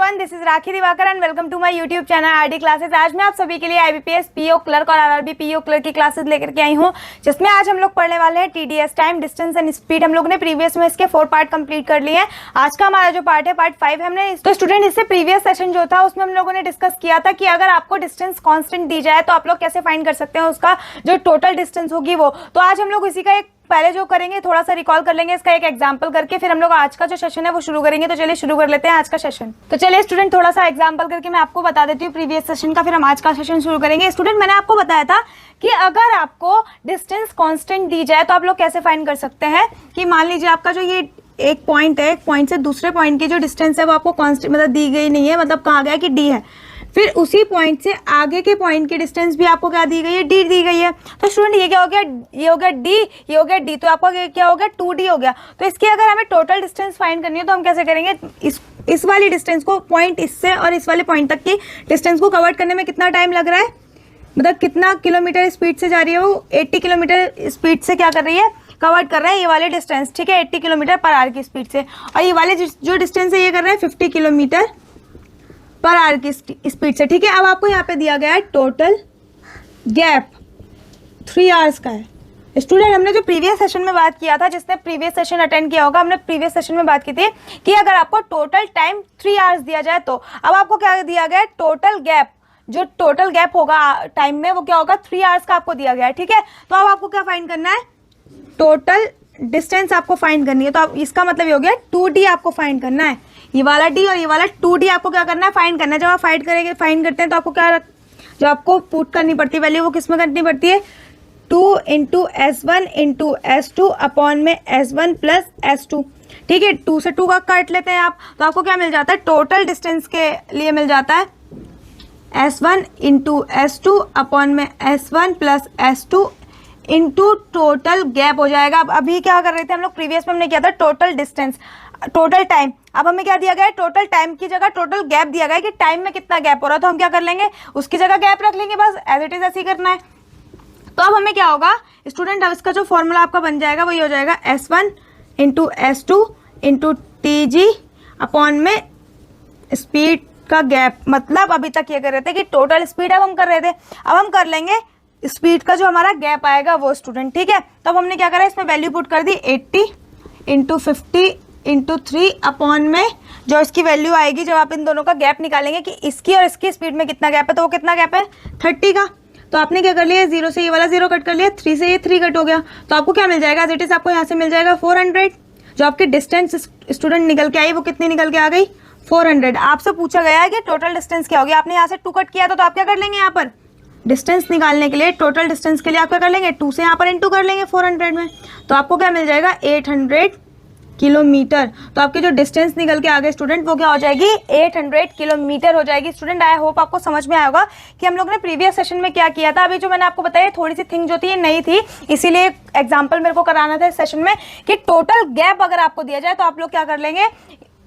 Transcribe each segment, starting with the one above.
Everyone, this is Rakhi Diwakar and welcome to my YouTube channel RD classes. आज मैं आप सभी के लिए आईबीपीएस पीओ क्लर्क और आरआरबी पीओ क्लर्क की क्लासेस लेकर के आई हूँ, जिसमें आज हम लोग पढ़ने वाले हैं TDS, time, distance and speed. हम लोग ने प्रीवियस में इसके 4 पार्ट कंप्लीट कर लिए हैं। आज का हमारा जो पार्ट है पार्ट 5 है। हमने तो स्टूडेंट इससे प्रीवियस सेशन जो था उसमें हम लोगों ने डिस्कस किया था कि अगर आपको डिस्टेंस कॉन्स्टेंट दी जाए तो आप लोग कैसे फाइंड कर सकते हैं उसका जो टोटल डिस्टेंस होगी वो। तो आज हम लोग इसी का एक पहले जो करेंगे थोड़ा सा रिकॉल कर लेंगे इसका एक एग्जांपल करके, फिर हम लोग आज का जो सेशन है वो शुरू करेंगे। तो चलिए शुरू कर लेते हैं आज का सेशन। तो चलिए स्टूडेंट थोड़ा सा एग्जांपल करके मैं आपको बता देती हूँ प्रीवियस सेशन का, फिर हम आज का सेशन शुरू करेंगे। स्टूडेंट मैंने आपको बताया था कि अगर आपको डिस्टेंस कांस्टेंट दी जाए तो आप लोग कैसे फाइंड कर सकते हैं कि मान लीजिए आपका जो ये एक पॉइंट है, एक पॉइंट से दूसरे पॉइंट की जो डिस्टेंस है वो आपको कांस्टेंट मतलब दी गई नहीं है, मतलब कहा गया कि डी है। फिर उसी पॉइंट से आगे के पॉइंट की डिस्टेंस भी आपको क्या दी गई है, डी दी गई है। तो स्टूडेंट ये क्या हो गया, ये हो गया डी, ये हो गया डी, तो आपका क्या हो गया 2d हो गया। तो इसकी अगर हमें टोटल डिस्टेंस फाइंड करनी है तो हम कैसे करेंगे, इस वाली डिस्टेंस को पॉइंट इससे और इस वाले पॉइंट तक की डिस्टेंस को कवर करने में कितना टाइम लग रहा है, मतलब कितना किलोमीटर स्पीड से जा रही है वो 80 किलोमीटर स्पीड से क्या कर रही है, कवर कर रहा है ये वाले डिस्टेंस, ठीक है, 80 किलोमीटर पर आवर की स्पीड से। और ये वाले जो डिस्टेंस है ये कर रहे हैं 50 किलोमीटर पर आवर की स्पीड से, ठीक है। अब आपको यहाँ पे दिया गया है टोटल गैप 3 आवर्स का है। स्टूडेंट हमने जो प्रीवियस सेशन में बात किया था, जिसने प्रीवियस सेशन अटेंड किया होगा, हमने प्रीवियस सेशन में बात की थी कि अगर आपको टोटल टाइम 3 आवर्स दिया जाए तो अब आपको क्या दिया गया है, टोटल गैप, जो टोटल गैप होगा टाइम में वो क्या होगा 3 आवर्स का आपको दिया गया है, ठीक है। तो अब आपको क्या फाइंड करना है, टोटल डिस्टेंस आपको फाइंड करनी है। तो अब इसका मतलब ये हो गया 2d आपको फाइंड करना है, ये वाला d और ये वाला 2d आपको क्या करना है, फाइंड करना है। जब आप फाइंड करते हैं तो आपको क्या जो आपको पुट करनी पड़ती है वैल्यू वो किस में करनी पड़ती है, 2 into S1 into S2 upon में S1 प्लस S2, ठीक है। 2 से 2 का काट लेते हैं आप, तो आपको क्या मिल जाता है, टोटल डिस्टेंस के लिए मिल जाता है S1 इंटू S2 अपॉन में S1 plus S2 into total gap हो जाएगा। अब अभी क्या कर रहे थे हम लोग, प्रीवियस में हमने किया था टोटल डिस्टेंस, टोटल टाइम। अब हमें क्या दिया गया है, टोटल टाइम की जगह टोटल गैप दिया गया है कि टाइम में कितना गैप हो रहा है। तो हम क्या कर लेंगे, उसकी जगह गैप रख लेंगे, बस एज इट इज ऐसे ही करना है। तो अब हमें क्या होगा स्टूडेंट, अब इसका जो फॉर्मूला आपका बन जाएगा वही हो जाएगा S1 into S2 into TG upon में स्पीड का गैप। मतलब अभी तक ये कर रहे थे कि टोटल स्पीड अब हम कर रहे थे, अब हम कर लेंगे स्पीड का जो हमारा गैप आएगा वो स्टूडेंट, ठीक है। तो अब हमने क्या करा, इसमें वैल्यू पुट कर दी 80 इंटू 50 इंटू 3 अपॉन में जो इसकी वैल्यू आएगी जब आप इन दोनों का गैप निकालेंगे कि इसकी और इसकी स्पीड में कितना गैप है, तो वो कितना गैप है 30 का। तो आपने क्या कर लिया, 0 से ये वाला 0 कट कर लिया, 3 से ये 3 कट हो गया, तो आपको क्या मिल जाएगा, एज इट इज आपको यहाँ से मिल जाएगा 400। जो आपकी डिस्टेंस स्टूडेंट निकल के आई वो कितनी निकल के आ गई, 400। आपसे पूछा गया है कि टोटल डिस्टेंस क्या होगी, आपने यहाँ से 2 कट किया तो आप क्या कर लेंगे, यहाँ पर डिस्टेंस निकालने के लिए, टोटल डिस्टेंस के लिए आप क्या कर लेंगे, 2 से यहाँ पर इंटू कर लेंगे 400 में, तो आपको क्या मिल जाएगा 800 किलोमीटर। तो आपकी जो डिस्टेंस निकल के आ गए स्टूडेंट वो क्या हो जाएगी, 800 किलोमीटर हो जाएगी। स्टूडेंट आई होप आपको समझ में आया होगा कि हम लोग ने प्रीवियस सेशन में क्या किया था। अभी जो मैंने आपको बताया थोड़ी सी थिंग जो थी ये नई थी, इसीलिए एग्जाम्पल मेरे को कराना था इस सेशन में कि टोटल गैप अगर आपको दिया जाए तो आप लोग क्या कर लेंगे,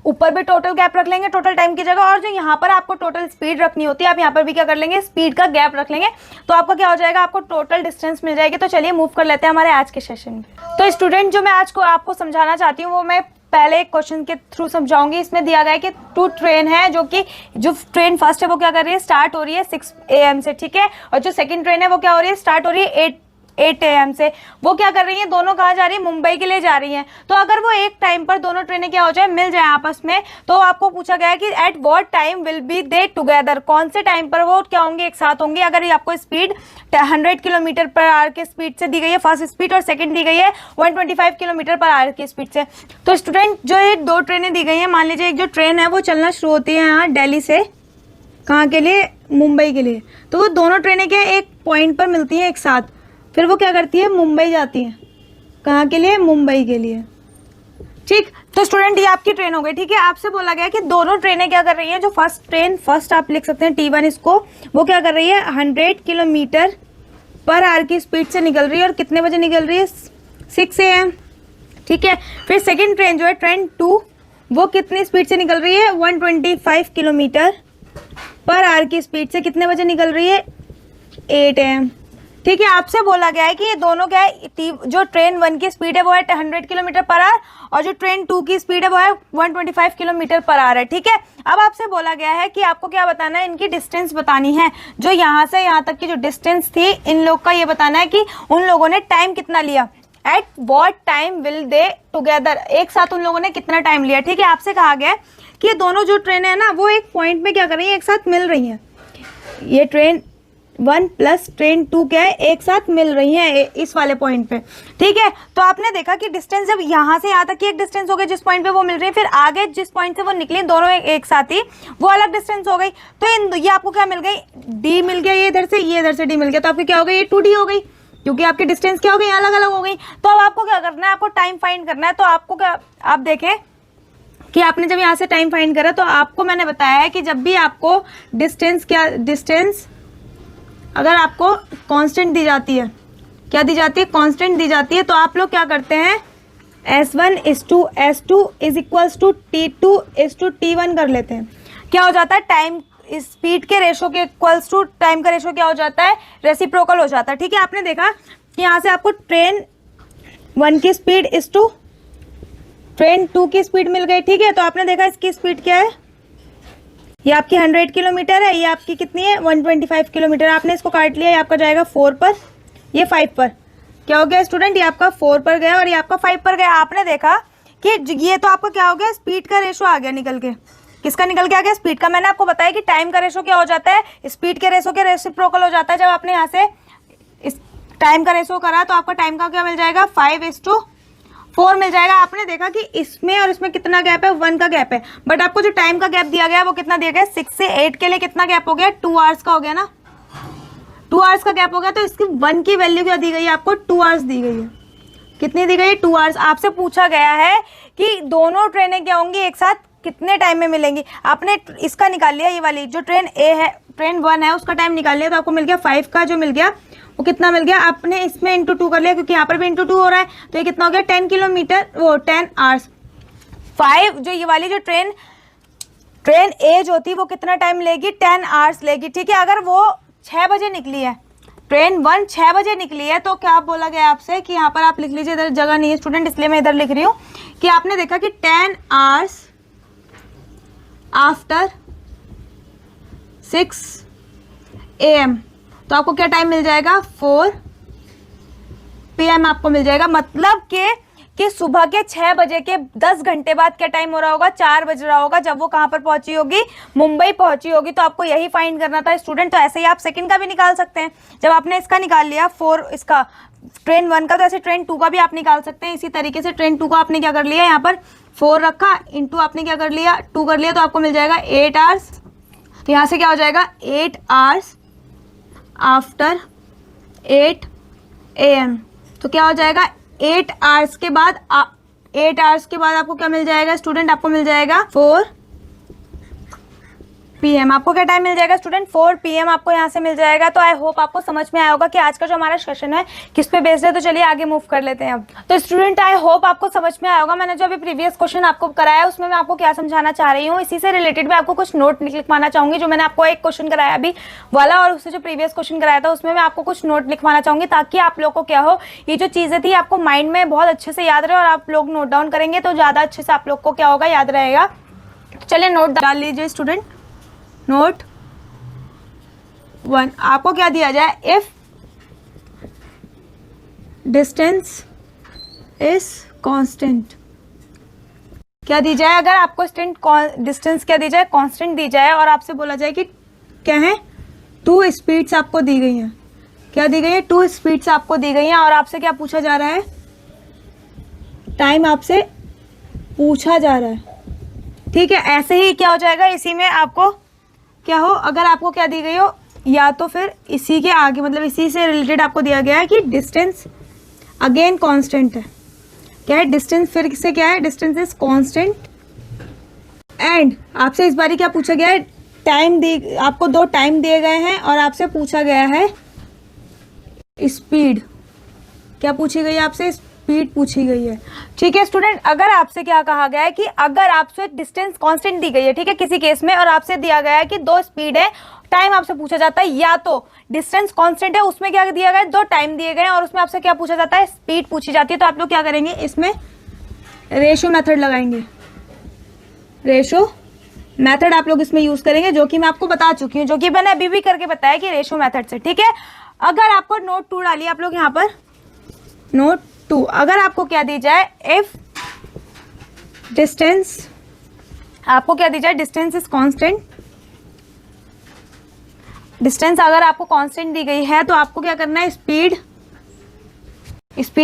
ऊपर भी टोटल गैप रख लेंगे टोटल टाइम की जगह, और जो यहाँ पर आपको टोटल स्पीड रखनी होती है आप यहाँ पर भी क्या कर लेंगे, स्पीड का गैप रख लेंगे। तो आपका क्या हो जाएगा, आपको टोटल डिस्टेंस मिल जाएगी। तो चलिए मूव कर लेते हैं हमारे आज के सेशन में। तो स्टूडेंट जो मैं आज को आपको समझाना चाहती हूँ वो मैं पहले एक क्वेश्चन के थ्रू समझाऊंगी। इसमें दिया गया है कि 2 ट्रेन है, जो ट्रेन फर्स्ट है वो क्या कर रही है, स्टार्ट हो रही है 6 AM से, ठीक है। और जो सेकंड ट्रेन है वो क्या हो रही है, स्टार्ट हो रही है 8 AM से। वो क्या कर रही है, दोनों कहाँ जा रही है, मुंबई के लिए जा रही हैं। तो अगर वो एक टाइम पर दोनों ट्रेनें क्या हो जाए, मिल जाए आपस में, तो आपको पूछा गया है कि at what time will be they together, कौन से टाइम पर वो क्या होंगे, एक साथ होंगे। अगर ये आपको स्पीड 100 किलोमीटर पर आवर की स्पीड से दी गई है फर्स्ट स्पीड, और सेकंड दी गई है 125 किलोमीटर पर आवर की स्पीड से। तो स्टूडेंट जो ये 2 ट्रेनें दी गई हैं, मान लीजिए एक जो ट्रेन है वो चलना शुरू होती है यहाँ दिल्ली से, कहाँ के लिए, मुंबई के लिए। तो वो दोनों ट्रेनें क्या एक पॉइंट पर मिलती हैं एक साथ, फिर वो क्या करती है, मुंबई जाती है, कहाँ के लिए, मुंबई के लिए, ठीक। तो स्टूडेंट ये आपकी ट्रेन हो गई, ठीक है। आपसे बोला गया कि दोनों ट्रेनें क्या कर रही हैं, जो फर्स्ट आप लिख सकते हैं T1 इसको, वो क्या कर रही है 100 किलोमीटर पर आवर की स्पीड से निकल रही है, और कितने बजे निकल रही है, 6 AM, ठीक है। फिर सेकंड ट्रेन जो है ट्रेन 2, वो कितनी स्पीड से निकल रही है, 125 किलोमीटर पर आवर की स्पीड से, कितने बजे निकल रही है, 8 AM, ठीक है, आपसे बोला गया है कि ये दोनों क्या है, जो ट्रेन 1 की स्पीड है वो है 100 किलोमीटर पर आवर और जो ट्रेन 2 की स्पीड है वो है 125 किलोमीटर पर आवर है। ठीक है, अब आपसे बोला गया है कि आपको क्या बताना है, इनकी डिस्टेंस बतानी है। जो यहाँ से यहाँ तक की जो डिस्टेंस थी इन लोग का, ये बताना है कि उन लोगों ने टाइम कितना लिया, at what time will they together, एक साथ उन लोगों ने कितना टाइम लिया। ठीक है, आपसे कहा गया है कि ये दोनों जो ट्रेन है ना वो एक पॉइंट में क्या कर रही है, एक साथ मिल रही है। ये ट्रेन 1 प्लस ट्रेन 2 क्या है, एक साथ मिल रही है इस वाले पॉइंट पे। ठीक है, तो आपने देखा कि डिस्टेंस जब यहाँ से यहाँ तक की एक डिस्टेंस हो गई जिस पॉइंट पे वो मिल रही है, फिर आगे जिस पॉइंट से वो निकली दोनों एक साथ ही, वो अलग डिस्टेंस हो गई। तो ये आपको क्या मिल गई, डी मिल गया, ये इधर से डी मिल गया, तो आपकी क्या हो गई, ये 2D हो गई, क्योंकि आपकी डिस्टेंस क्या हो गई, अलग अलग हो गई। तो अब आपको क्या करना है, आपको टाइम फाइंड करना है। तो आपको क्या, आप देखें कि आपने जब यहाँ से टाइम फाइंड करा तो आपको मैंने बताया है कि जब भी आपको डिस्टेंस अगर आपको कांस्टेंट दी जाती है, क्या दी जाती है, कांस्टेंट दी जाती है, तो आप लोग क्या करते हैं, S1:S2 is equals to T2:T1 कर लेते हैं। क्या हो जाता है, टाइम स्पीड के रेशो के इक्वल्स टू टाइम का रेशो क्या हो जाता है, रेसिप्रोकल हो जाता है। ठीक है, आपने देखा कि यहाँ से आपको ट्रेन 1 की स्पीड इज टू ट्रेन 2 की स्पीड मिल गई। ठीक है, तो आपने देखा इसकी स्पीड क्या है, ये आपकी 100 किलोमीटर है, ये आपकी कितनी है, 125 किलोमीटर। आपने इसको काट लिया, ये आपका जाएगा 4 पर, ये 5 पर। क्या हो गया स्टूडेंट, ये आपका 4 पर गया और ये आपका 5 पर गया। आपने देखा कि ये तो आपका क्या हो गया, स्पीड का रेशो आ गया निकल के। किसका निकल के आ गया, स्पीड का। मैंने आपको बताया कि टाइम का रेशो क्या हो जाता है, स्पीड के रेशो के रेसिप्रोकल हो जाता है। जब आपने यहाँ से इस टाइम का रेशो करा तो आपका टाइम का क्या मिल जाएगा, 5:4 मिल जाएगा। आपने देखा कि इसमें और इसमें कितना गैप है, 1 का गैप है, बट आपको जो टाइम का गैप दिया गया है वो कितना दिया गया है, 6 से 8 के लिए कितना गैप हो गया, 2 आवर्स का हो गया ना, 2 आवर्स का गैप हो गया। तो इसकी 1 की वैल्यू क्या दी गई है, आपको 2 आवर्स दी गई है। कितनी दी गई है, 2 आवर्स। आपसे पूछा गया है कि दोनों ट्रेनें क्या होंगी, एक साथ कितने टाइम में मिलेंगी। आपने इसका निकाल लिया, ये वाली जो ट्रेन ए है, ट्रेन 1 है, उसका टाइम निकाल लिया, तो आपको मिल गया 5 का जो मिल गया वो कितना मिल गया, आपने इसमें इंटू 2 कर लिया क्योंकि यहाँ पर भी इंटू 2 हो रहा है, तो ये कितना हो गया, 10 किलोमीटर, वो 10 आवर्स। 5 जो ये वाली जो ट्रेन ए जो थी वो कितना टाइम लेगी, 10 आवर्स लेगी। ठीक है, अगर वो 6 बजे निकली है, ट्रेन 1 6 बजे निकली है, तो क्या बोला गया आपसे कि यहाँ पर आप लिख लीजिए, इधर जगह नहीं है स्टूडेंट इसलिए मैं इधर लिख रही हूँ कि आपने देखा कि 10 आवर्स आफ्टर 6 AM, तो आपको क्या टाइम मिल जाएगा, 4 PM आपको मिल जाएगा। मतलब कि सुबह के 6 बजे के 10 घंटे बाद क्या टाइम हो रहा होगा, 4 बज रहा होगा, जब वो कहाँ पर पहुंची होगी, मुंबई पहुंची होगी। तो आपको यही फाइंड करना था स्टूडेंट। तो ऐसे ही आप सेकंड का भी निकाल सकते हैं। जब आपने इसका निकाल लिया 4 इसका ट्रेन 1 का, तो ऐसे ट्रेन 2 का भी आप निकाल सकते हैं। इसी तरीके से ट्रेन 2 का आपने क्या कर लिया, यहाँ पर 4 रखा, इंटू आपने क्या कर लिया, 2 कर लिया, तो आपको मिल जाएगा 8 आवर्स। तो यहाँ से क्या हो जाएगा, 8 आवर्स आफ्टर 8 AM, तो क्या हो जाएगा, 8 आवर्स के बाद 8 आवर्स के बाद आपको क्या मिल जाएगा स्टूडेंट, आपको मिल जाएगा 4 PM। आपको क्या टाइम मिल जाएगा स्टूडेंट, 4 PM आपको यहाँ से मिल जाएगा। तो आई होप आपको समझ में आया होगा कि आज का जो हमारा सेशन है किस पे बेस्ड है। तो चलिए आगे मूव कर लेते हैं अब। तो स्टूडेंट आई होप आपको समझ में आया होगा। मैंने जो अभी प्रीवियस क्वेश्चन आपको कराया उसमें मैं आपको क्या समझाना चाह रही हूँ, इसी से रिलेटेड मैं आपको कुछ नोट लिखवाना चाहूंगी। जो मैंने आपको एक क्वेश्चन कराया अभी वाला और उससे जो प्रीवियस क्वेश्चन कराया था उसमें मैं आपको कुछ नोट लिखवाना चाहूंगी, ताकि आप लोग को क्या हो, ये जो चीजें थी आपको माइंड में बहुत अच्छे से याद रहे और आप लोग नोट डाउन करेंगे तो ज्यादा अच्छे से आप लोग को क्या होगा, याद रहेगा। तो चलिए नोट डाल लीजिए स्टूडेंट। नोट 1, आपको क्या दिया जाए, इफ डिस्टेंस इज कांस्टेंट, क्या दी जाए, अगर आपको डिस्टेंस क्या दी जाए, कांस्टेंट दी जाए और आपसे बोला जाए कि क्या है, 2 स्पीड्स आपको दी गई हैं। क्या दी गई है, 2 स्पीड्स आपको दी गई हैं और आपसे क्या पूछा जा रहा है, टाइम आपसे पूछा जा रहा है। ठीक है, ऐसे ही क्या हो जाएगा, इसी में आपको क्या हो, अगर आपको क्या दी गई हो, या तो फिर इसी के आगे मतलब इसी से रिलेटेड आपको दिया गया है कि डिस्टेंस अगेन कांस्टेंट है। क्या है, डिस्टेंस फिर से क्या है, डिस्टेंस इज कांस्टेंट। एंड आपसे इस बारी क्या पूछा गया है, टाइम दी, आपको 2 टाइम दिए गए हैं और आपसे पूछा गया है स्पीड। क्या पूछी गई है आपसे, स्पीड पूछी गई है। ठीक है स्टूडेंट, अगर आपसे क्या कहा गया है कि अगर आपसे डिस्टेंस कांस्टेंट दी गई है, ठीक है, किसी केस में, और आपसे दिया गया है कि 2 स्पीड है, टाइम आपसे पूछा जाता है, या तो डिस्टेंस कांस्टेंट है उसमें क्या दिया गया है, 2 टाइम दिए गए हैं और उसमें आपसे क्या पूछा जाता है, स्पीड पूछी जाती है। तो आप लोग क्या करेंगे, इसमें रेशो मेथड लगाएंगे, रेशो मेथड आप लोग इसमें यूज करेंगे, जो कि मैं आपको बता चुकी हूँ, जो कि मैंने अभी भी करके बताया कि रेशो मेथड से, ठीक है। अगर आपको नोट 2 डालिए आप लोग यहाँ पर, नोट 2, अगर आपको क्या दी जाए, इफ डिस्टेंस, आपको क्या दी जाए, डिस्टेंस इज कांस्टेंट, डिस्टेंस अगर आपको कांस्टेंट दी गई है तो आपको क्या करना है, स्पीड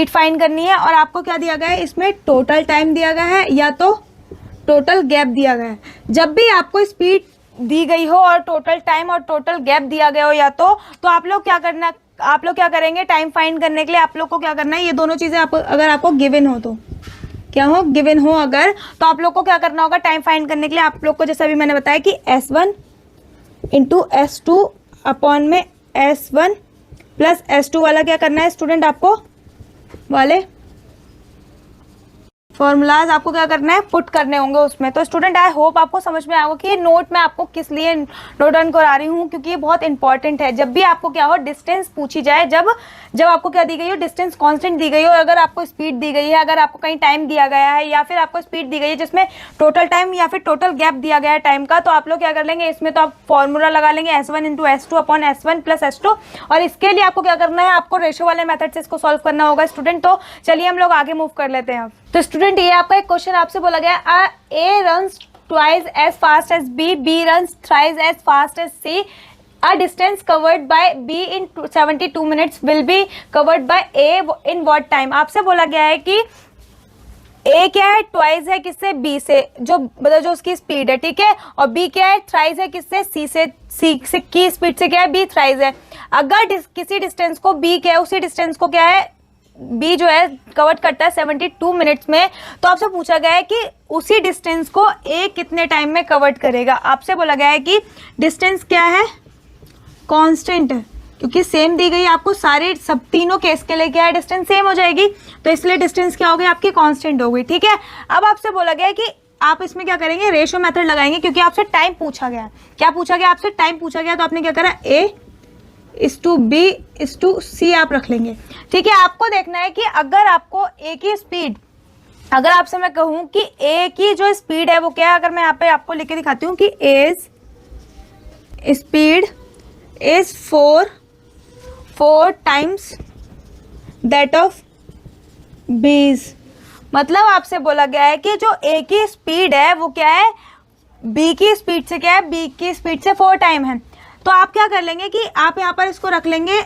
फाइंड करनी है। और आपको क्या दिया गया है, इसमें टोटल टाइम दिया गया है या तो टोटल गैप दिया गया है। जब भी आपको स्पीड दी गई हो और टोटल टाइम और टोटल गैप दिया गया हो या तो आप लोग क्या करना, आप लोग क्या करेंगे, टाइम फाइंड करने के लिए आप लोग को क्या करना है, ये दोनों चीजें आपको, अगर आपको गिवन हो तो क्या हो, गिवन हो अगर, तो आप लोग को क्या करना होगा, टाइम फाइंड करने के लिए आप लोग को, जैसा अभी मैंने बताया कि S1 इंटू S2 अपॉन में S1 प्लस S2 वाला क्या करना है स्टूडेंट, आपको वाले फॉर्मूलाज आपको क्या करना है, पुट करने होंगे उसमें। तो स्टूडेंट आई होप आपको समझ में आएगा कि ये नोट मैं आपको किस लिए नोट डाउन करा रही हूँ, क्योंकि ये बहुत इंपॉर्टेंट है। जब भी आपको क्या हो, डिस्टेंस पूछी जाए, जब आपको क्या दी गई हो, डिस्टेंस कांस्टेंट दी गई हो, अगर आपको स्पीड दी गई है, अगर आपको कहीं टाइम दिया गया है या फिर आपको स्पीड दी गई है जिसमें टोटल टाइम या फिर टोटल गैप दिया गया है टाइम का, तो आप लोग क्या कर लेंगे, इसमें तो आप फॉर्मूला लगा लेंगे S1 into S2 upon S1 plus S2। और इसके लिए आपको क्या करना है, आपको रेशो वाले मेथड से इसको सॉल्व करना होगा स्टूडेंट। तो चलिए हम लोग आगे मूव कर लेते हैं। तो स्टूडेंट ये आपका एक क्वेश्चन आपसे बोला गया, A runs twice as fast as B runs thrice as fast as C, a distance covered by B in 72 minutes will be covered by A in what time। आपसे बोला गया है कि A क्या है, ट्वाइस है किससे, B से, जो उसकी स्पीड है, ठीक है, और B क्या है, थ्राइस है किससे, C से, C की स्पीड से क्या है, B थ्राइस है। अगर किसी डिस्टेंस को B क्या है, उसी डिस्टेंस को क्या है, B जो है कवर करता है 72 मिनट्स में, तो आपसे पूछा गया है कि उसी डिस्टेंस को A कितने टाइम में कवर करेगा। आपसे बोला गया है कि डिस्टेंस क्या है, कांस्टेंट है, क्योंकि सेम दी गई आपको, सारे सब तीनों केस के लिए क्या है, डिस्टेंस सेम हो जाएगी, तो इसलिए डिस्टेंस क्या हो गई, आपकी कांस्टेंट हो गई, ठीक है। अब आपसे बोला गया है कि आप इसमें क्या करेंगे, रेशो मेथड लगाएंगे, क्योंकि आपसे टाइम पूछा गया। क्या पूछा गया, आपसे टाइम पूछा गया, तो आपने क्या करा, A इस टू B इस टू C आप रख लेंगे, ठीक है। आपको देखना है कि अगर आपको A की स्पीड, अगर आपसे मैं कहूं कि A की जो स्पीड है वो क्या है, अगर मैं यहाँ पे आपको लिख के दिखाती हूँ कि A's speed is 4 times that of B's, मतलब आपसे बोला गया है कि जो A की स्पीड है वो क्या है, B की स्पीड से क्या है, B की स्पीड से 4 टाइम है। तो आप क्या कर लेंगे कि आप यहाँ पर इसको रख लेंगे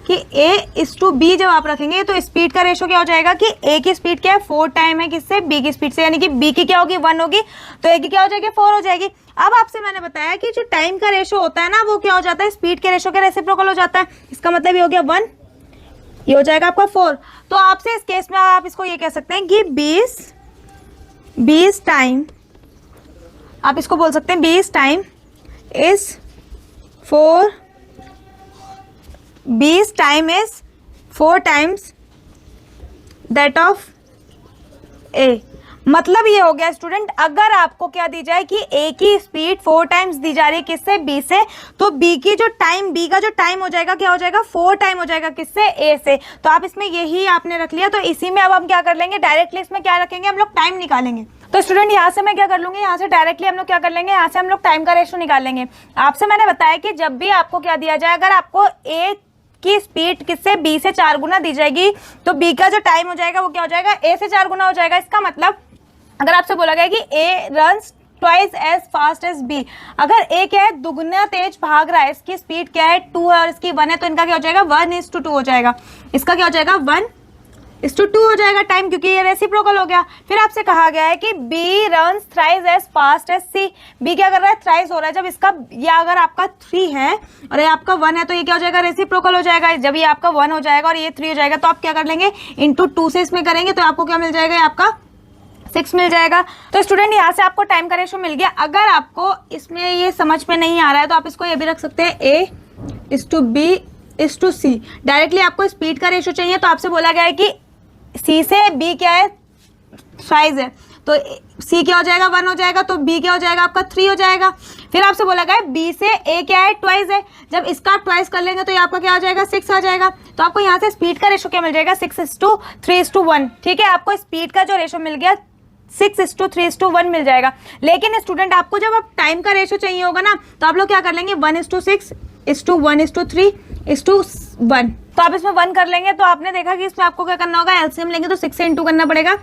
कि A इस टू B जब आप रखेंगे तो स्पीड का रेशो क्या हो जाएगा कि A की स्पीड क्या है, 4 टाइम है किससे, B की स्पीड से, यानी कि B की क्या होगी, 1 होगी, तो A की क्या हो जाएगी, 4 हो जाएगी। अब आपसे मैंने बताया कि जो टाइम का रेशो होता है ना, वो क्या हो जाता है, स्पीड के रेशो के रेसिप्रोकल हो जाता है। इसका मतलब ये हो गया 1, ये हो जाएगा आपका 4। तो आपसे इस केस में आप इसको ये कह सकते हैं कि 20 टाइम, आप इसको बोल सकते हैं 20 time is 4 times that of A। मतलब ये हो गया स्टूडेंट, अगर आपको क्या दी जाए कि A की स्पीड 4 टाइम्स दी जा रही है किससे, B से, तो B का जो टाइम हो जाएगा क्या हो जाएगा, 4 टाइम हो जाएगा किससे, A से। तो आप इसमें यही आपने रख लिया। तो इसी में अब हम क्या कर लेंगे, डायरेक्टली इसमें क्या रखेंगे, हम लोग टाइम निकालेंगे। तो स्टूडेंट यहाँ से मैं क्या कर लूंगी, यहाँ से डायरेक्टली हम लोग क्या कर लेंगे, यहाँ से हम लोग टाइम का रेशो निकाल लेंगे। आपसे मैंने बताया कि जब भी आपको क्या दिया जाए, अगर आपको A की स्पीड किससे, B से 4 गुना दी जाएगी, तो B का जो टाइम हो जाएगा वो क्या हो जाएगा, A से 4 गुना हो जाएगा। इसका मतलब अगर आपसे बोला गया कि A runs twice as fast as B, अगर A क्या है, दुगना तेज भाग रहा है, इसकी स्पीड क्या है 2 है और इसकी 1 है, तो इनका क्या हो जाएगा, 1:2 हो जाएगा। इसका क्या हो जाएगा, 1:2 हो जाएगा टाइम, क्योंकि ये रेसिप्रोकल हो गया। फिर आपसे कहा गया है कि B runs thrice as fast as C, B क्या कर रहा है, थ्राइस हो रहा है। जब इसका, या अगर आपका 3 है और ये आपका 1 है, तो ये क्या हो जाएगा, रेसिप्रोकल हो जाएगा। जब ये आपका 1 हो जाएगा और ये 3 हो जाएगा, तो आप क्या कर लेंगे, इंटू 2 से इसमें करेंगे, तो आपको क्या मिल जाएगा, आपका 6 मिल जाएगा। तो स्टूडेंट यहाँ से आपको टाइम का रेशो मिल गया। अगर आपको इसमें ये समझ में नहीं आ रहा है तो आप इसको ये भी रख सकते हैं, A इस टू B इस टू C। डायरेक्टली आपको स्पीड का रेशो चाहिए, तो आपसे बोला गया है कि C से B क्या है, साइज है, तो C क्या हो जाएगा 1 हो जाएगा, तो B क्या हो जाएगा आपका 3 हो जाएगा। फिर आपसे बोला गया B से A क्या है ट्वाइस है, जब इसका आप ट्वाइस कर लेंगे तो ये आपका क्या हो जाएगा 6 आ जाएगा। तो आपको यहाँ से स्पीड का रेशो क्या मिल जाएगा 6:3:1। ठीक है, आपको स्पीड का जो रेशो मिल गया 6:3:1 मिल जाएगा। लेकिन स्टूडेंट आपको जब आप टाइम का रेशो चाहिए होगा ना, तो आप लोग क्या कर लेंगे 1:6:1:3:1। तो आप इसमें 1 कर लेंगे, तो आपने देखा कि इसमें आपको क्या करना होगा, एलसीएम लेंगे तो 6 से इंटू करना पड़ेगा,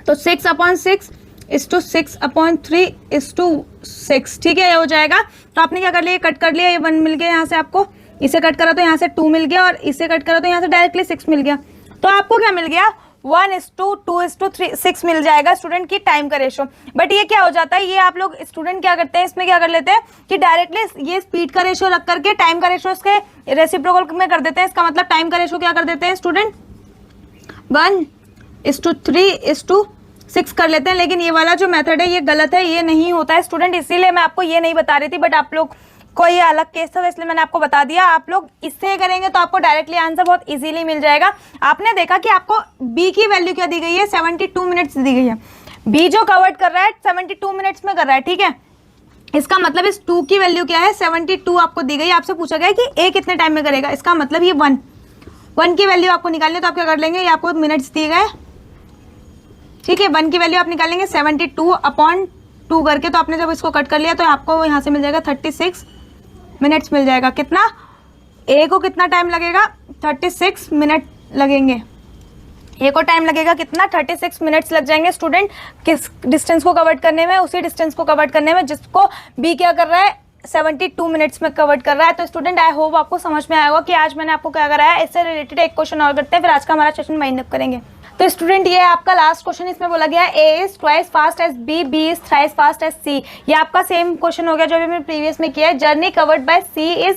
तो 6/6:3:6। ठीक है, ये हो जाएगा। तो आपने क्या कर लिया, कट कर लिया, ये 1 मिल गया यहाँ से आपको, इसे कट करा तो यहाँ से 2 मिल गया, और इसे कट करा तो यहाँ से डायरेक्टली 6 मिल गया। तो आपको क्या मिल गया 1:2:3:6 मिल जाएगा स्टूडेंट की टाइम का रेशो। बट ये क्या हो जाता है, ये आप लोग स्टूडेंट क्या करते हैं, इसमें क्या कर लेते हैं कि डायरेक्टली ये स्पीड का रेशो रख करके टाइम का रेशो इसके रेसिप्रोकल में कर देते हैं। इसका मतलब टाइम का रेशो क्या कर देते हैं स्टूडेंट 1:3:6 कर लेते हैं। लेकिन ये वाला जो मेथड है ये गलत है, ये नहीं होता है स्टूडेंट, इसीलिए मैं आपको ये नहीं बता रही थी, बट आप लोग को ये अलग केस था इसलिए मैंने आपको बता दिया। आप लोग इससे करेंगे तो आपको डायरेक्टली आंसर बहुत इजीली मिल जाएगा। आपने देखा कि आपको बी की वैल्यू क्या दी गई है 72 मिनट्स दी गई है। बी जो कवर्ड कर रहा है 72 मिनट्स में कर रहा है। ठीक है, इसका मतलब इस 2 की वैल्यू क्या है 72 आपको दी गई। आपसे पूछा गया कि ए कितने टाइम में करेगा, इसका मतलब ये 1 की वैल्यू आपको निकालनी है। तो आप क्या कर लेंगे, ये आपको मिनट्स दिए गए। ठीक है, 1 की वैल्यू आप निकालेंगे 72/2 करके, तो आपने जब इसको कट कर लिया तो आपको यहाँ से मिल जाएगा 36 मिनट्स मिल जाएगा। कितना, ए को कितना टाइम लगेगा 36 मिनट लगेंगे। ए को टाइम लगेगा कितना 36 मिनट्स लग जाएंगे स्टूडेंट, किस डिस्टेंस को कवर करने में, उसी डिस्टेंस को कवर करने में जिसको बी क्या कर रहा है 72 मिनट्स में कवर कर रहा है। तो स्टूडेंट आई होप आपको समझ में आया होगा कि आज मैंने आपको क्या कराया है। इससे रिलेटेड एक क्वेश्चन और करते हैं, फिर आज का हमारा सेशन वाइंड अप करेंगे। तो स्टूडेंट ये आपका लास्ट क्वेश्चन, इसमें बोला गया है A is twice fast as B, B is thrice fast as C। ये आपका सेम क्वेश्चन हो गया जो मैंने प्रीवियस में किया है। Journey covered by C is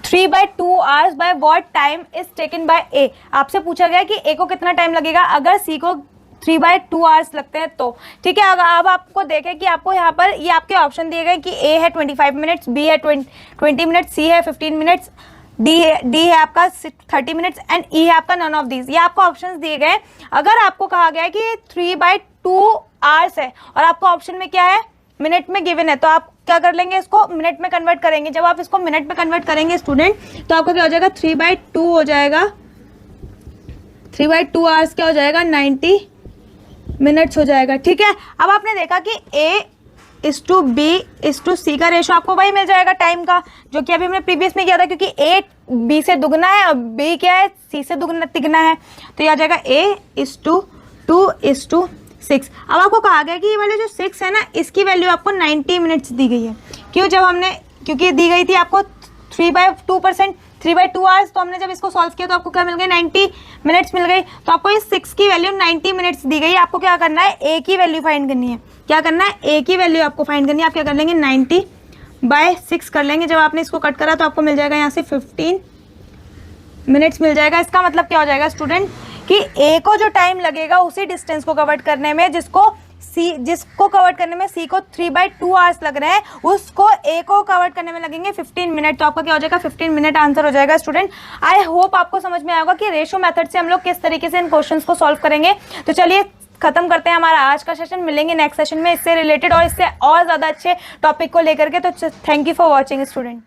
3/2 hours, by what time is taken by A। आपसे पूछा गया कि A को कितना टाइम लगेगा अगर C को 3/2 hours लगते हैं तो। ठीक है, अब आपको देखें कि आपको यहाँ पर ये आपके ऑप्शन दिए गए कि A है 25 मिनट्स, B है 20 मिनट्स, C है 15 मिनट्स, डी है आपका 30 मिनट्स एंड ई है आपका नन ऑफ दीज। ये आपको ऑप्शंस दिए गए। अगर आपको कहा गया है कि 3/2 आवर्स है और आपको ऑप्शन में क्या है मिनट में गिवन है, तो आप क्या कर लेंगे, इसको मिनट में कन्वर्ट करेंगे। जब आप इसको मिनट में कन्वर्ट करेंगे स्टूडेंट, तो आपका क्या हो जाएगा 3/2 हो जाएगा, 3/2 आवर्स क्या हो जाएगा 90 मिनट्स हो जाएगा। ठीक है, अब आपने देखा कि A:B:C का रेशो आपको वही मिल जाएगा टाइम का, जो कि अभी हमने प्रीवियस में किया था, क्योंकि A B से दुगना है और B क्या है C से दुगना तिगना है। तो ये आ जाएगा A:2:6। अब आपको कहा गया कि ये वाले जो 6 है ना, इसकी वैल्यू आपको 90 मिनट्स दी गई है। क्यों, जब हमने क्योंकि दी गई थी आपको 3/2 आवर्स, तो हमने जब इसको सॉल्व किया तो आपको क्या मिल गई 90 मिनट्स मिल गई। तो आपको इस 6 की वैल्यू 90 मिनट्स दी गई। आपको क्या करना है, ए की वैल्यू फाइंड करनी है। क्या करना है, ए की वैल्यू आपको फाइंड करनी है। आप क्या कर लेंगे 90/6 कर लेंगे। जब आपने इसको कट करा तो आपको मिल जाएगा यहाँ से 15 मिनट्स मिल जाएगा। इसका मतलब क्या हो जाएगा स्टूडेंट कि ए को जो टाइम लगेगा उसी डिस्टेंस को कवर करने में जिसको कवर करने में सी को 3/2 आवर्स लग रहे हैं, उसको ए को कवर करने में लगेंगे 15 मिनट। तो आपका क्या हो जाएगा 15 मिनट आंसर हो जाएगा स्टूडेंट। आई होप आपको समझ में आएगा कि रेशो मेथड से हम लोग किस तरीके से इन क्वेश्चंस को सॉल्व करेंगे। तो चलिए खत्म करते हैं हमारा आज का सेशन, मिलेंगे नेक्स्ट सेशन में इससे रिलेटेड और इससे और ज़्यादा अच्छे टॉपिक को लेकर के। तो thank you for watching student.